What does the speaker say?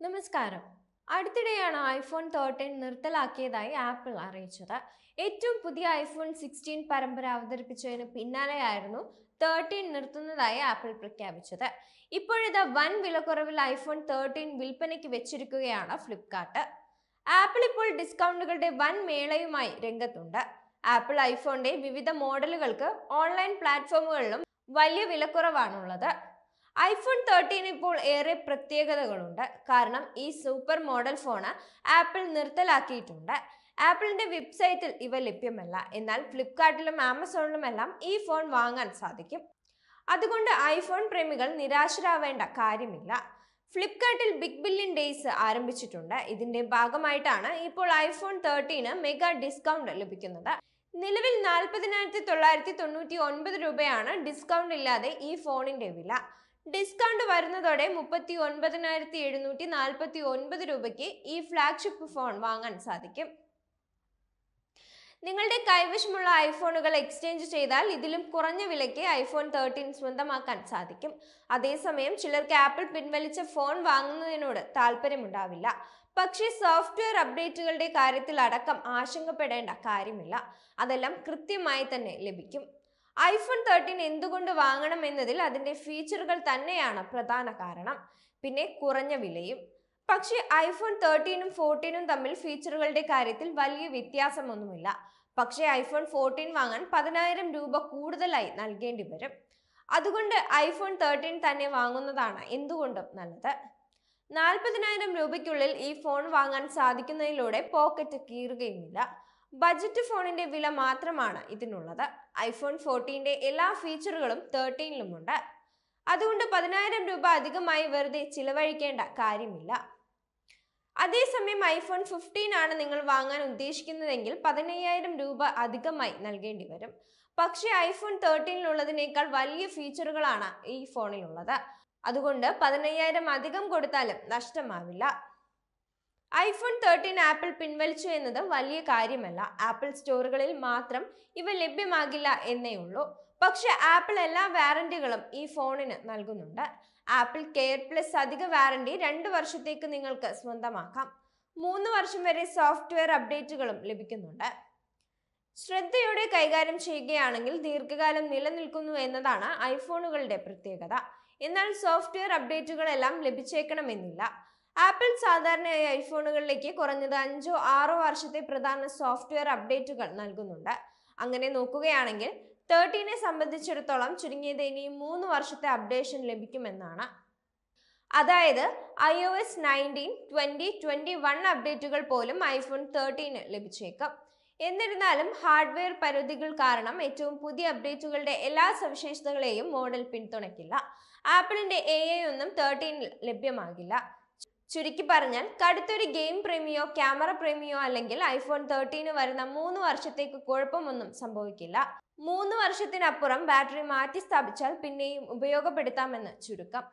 നമസ്കാരം. അടുത്തിടെയാണ് iPhone 13 നിർത്തലാക്കിയതായി apple അറിയിച്ചത്. ഏറ്റവും പുതിയ ഐഫോൺ 16 പരമ്പര അവതരിപ്പിച്ചതിന് പിന്നാലെയായിരുന്നു 13 നിർത്തുന്നതായി ആപ്പിൾ പ്രഖ്യാപിച്ചത്. ഇപ്പോഴിതാ വൻ വിലക്കുറവിൽ ഐഫോൺ 13 വിൽപ്പനയ്ക്ക് വെച്ചിരിക്കുകയാണ് ഫ്ലിപ്കാർട്ട്. ആപ്പിൾ ഇപ്പോൾ ഡിസ്കൗണ്ടുകളുടെ വൻ മേളയുമായി രംഗത്തുണ്ട്. ആപ്പിൾ ഐഫോണിന്റെ വിവിധ മോഡലുകൾക്ക് ഓൺലൈൻ പ്ലാറ്റ്ഫോമുകളിലും വലിയ വിലക്കുറവാണുള്ളത്. ഐഫോൺ 13 ഇപ്പോൾ ഏറെ പ്രത്യേകതകളുണ്ട്. കാരണം ഈ സൂപ്പർ മോഡൽ ഫോണ് ആപ്പിൾ നിർത്തലാക്കിയിട്ടുണ്ട്. ആപ്പിളിന്റെ വെബ്സൈറ്റിൽ ഇവ ലഭ്യമല്ല. എന്നാൽ ഫ്ലിപ്കാർട്ടിലും ആമസോണിലുമെല്ലാം ഈ ഫോൺ വാങ്ങാൻ സാധിക്കും. അതുകൊണ്ട് ഐഫോൺ പ്രേമികൾ നിരാശരാവേണ്ട കാര്യമില്ല. ഫ്ലിപ്കാർട്ടിൽ ബിഗ് ബില്യൺ ഡേയ്സ് ആരംഭിച്ചിട്ടുണ്ട്. ഇതിന്റെ ഭാഗമായിട്ടാണ് ഇപ്പോൾ ഐഫോൺ 13 മെഗാ ഡിസ്കൗണ്ട് ലഭിക്കുന്നത്. നിലവിൽ 40,999 രൂപയാണ് ഡിസ്കൗണ്ട് ഇല്ലാതെ ഈ ഫോണിന്റെ വില. ഡിസ്കൗണ്ട് വരുന്നതോടെ 39,749 രൂപയ്ക്ക് ഈ ഫ്ലാഗ്ഷിപ്പ് ഫോൺ വാങ്ങാൻ സാധിക്കും. നിങ്ങളുടെ കൈവശമുള്ള ഐഫോണുകൾ എക്സ്ചേഞ്ച് ചെയ്താൽ ഇതിലും കുറഞ്ഞ വിലയ്ക്ക് ഐഫോൺ 13 സ്വന്തമാക്കാൻ സാധിക്കും. അതേസമയം ചിലർക്ക് ആപ്പിൾ പിൻവലിച്ച ഫോൺ വാങ്ങുന്നതിനോട് താല്പര്യമുണ്ടാവില്ല. പക്ഷേ സോഫ്റ്റ്വെയർ അപ്ഡേറ്റുകളുടെ കാര്യത്തിൽ അടക്കം ആശങ്കപ്പെടേണ്ട കാര്യമില്ല. അതെല്ലാം കൃത്യമായി തന്നെ ലഭിക്കും. ഐഫോൺ 13 എന്തുകൊണ്ട് വാങ്ങണം എന്നതിൽ അതിന്റെ ഫീച്ചറുകൾ തന്നെയാണ് പ്രധാന കാരണം. പിന്നെ കുറഞ്ഞ വിലയും. പക്ഷേ ഐഫോൺ 13ഉം 14ഉം തമ്മിൽ ഫീച്ചറുകളുടെ കാര്യത്തിൽ വലിയ വ്യത്യാസമൊന്നുമില്ല. പക്ഷേ ഐഫോൺ 14 വാങ്ങാൻ 10,000 രൂപ കൂടുതലായി നൽകേണ്ടി വരും. അതുകൊണ്ട് ഐഫോൺ 13 തന്നെ വാങ്ങുന്നതാണ് എന്തുകൊണ്ടും നല്ലത്. 40,000 രൂപയ്ക്കുള്ളിൽ ഈ ഫോൺ വാങ്ങാൻ സാധിക്കുന്നതിലൂടെ പോക്കറ്റ് കീറുകയുമില്ല. ബജറ്റ് ഫോണിന്റെ വില മാത്രമാണ് ഇതിനുള്ളത്. ഐഫോൺ 14ന്റെ എല്ലാ ഫീച്ചറുകളും 13ലുമുണ്ട്. അതുകൊണ്ട് 10,000 രൂപ അധികമായി വെറുതെ ചിലവഴിക്കേണ്ട കാര്യമില്ല. അതേസമയം ഐഫോൺ 15 ആണ് നിങ്ങൾ വാങ്ങാൻ ഉദ്ദേശിക്കുന്നതെങ്കിൽ 15,000 രൂപ അധികമായി നൽകേണ്ടി വരും. പക്ഷേ ഐഫോൺ 13ലുള്ളതിനേക്കാൾ വലിയ ഫീച്ചറുകളാണ് ഈ ഫോണിലുള്ളത്. അതുകൊണ്ട് 15,000 അധികം കൊടുത്താലും നഷ്ടമാവില്ല. ഐഫോൺ 13 ആപ്പിൾ പിൻവലിച്ചു എന്നത് വലിയ കാര്യമല്ല. ആപ്പിൾ സ്റ്റോറുകളിൽ മാത്രം ഇവ ലഭ്യമാകില്ല എന്നേ ഉള്ളൂ. പക്ഷെ ആപ്പിൾ എല്ലാ വാറന്റികളും ഈ ഫോണിന് നൽകുന്നുണ്ട്. ആപ്പിൾ കെയർ പ്ലസ് അധിക വാറന്റി 2 വർഷത്തേക്ക് നിങ്ങൾക്ക് സ്വന്തമാക്കാം. 3 വർഷം വരെ സോഫ്റ്റ്വെയർ അപ്ഡേറ്റുകളും ലഭിക്കുന്നുണ്ട്. ശ്രദ്ധയോടെ കൈകാര്യം ചെയ്യുകയാണെങ്കിൽ ദീർഘകാലം നിലനിൽക്കുന്നു എന്നതാണ് ഐഫോണുകളുടെ പ്രത്യേകത. എന്നാൽ സോഫ്റ്റ്വെയർ അപ്ഡേറ്റുകളെല്ലാം ലഭിച്ചേക്കണമെന്നില്ല. ആപ്പിൾ സാധാരണയായി ഐഫോണുകളിലേക്ക് കുറഞ്ഞത് 5-6 വർഷത്തെ പ്രധാന സോഫ്റ്റ്വെയർ അപ്ഡേറ്റുകൾ നൽകുന്നുണ്ട്. അങ്ങനെ നോക്കുകയാണെങ്കിൽ 13നെ സംബന്ധിച്ചിടത്തോളം ചുരുങ്ങിയത് ഇനിയും 3 വർഷത്തെ അപ്ഡേഷൻ ലഭിക്കുമെന്നാണ്. അതായത് iOS 19, 20, 21 അപ്ഡേറ്റുകൾ പോലും ഐഫോൺ 13 ലഭിച്ചേക്കും. എന്നിരുന്നാലും ഹാർഡ്വെയർ പരിധികൾ കാരണം ഏറ്റവും പുതിയ അപ്ഡേറ്റുകളുടെ എല്ലാ സവിശേഷതകളെയും മോഡൽ പിന്തുണയ്ക്കില്ല. ആപ്പിളിന്റെ AI ഒന്നും 13ൽ ലഭ്യമാകില്ല. ചുരുക്കി പറഞ്ഞാൽ കടുത്തൊരു ഗെയിം പ്രേമിയോ ക്യാമറ പ്രേമിയോ അല്ലെങ്കിൽ ഐഫോൺ 13 വരുന്ന 3 വർഷത്തേക്ക് കുഴപ്പമൊന്നും സംഭവിക്കില്ല. 3 വർഷത്തിനപ്പുറം ബാറ്ററി മാറ്റി സ്ഥാപിച്ചാൽ പിന്നെയും ഉപയോഗപ്പെടുത്താമെന്ന് ചുരുക്കം.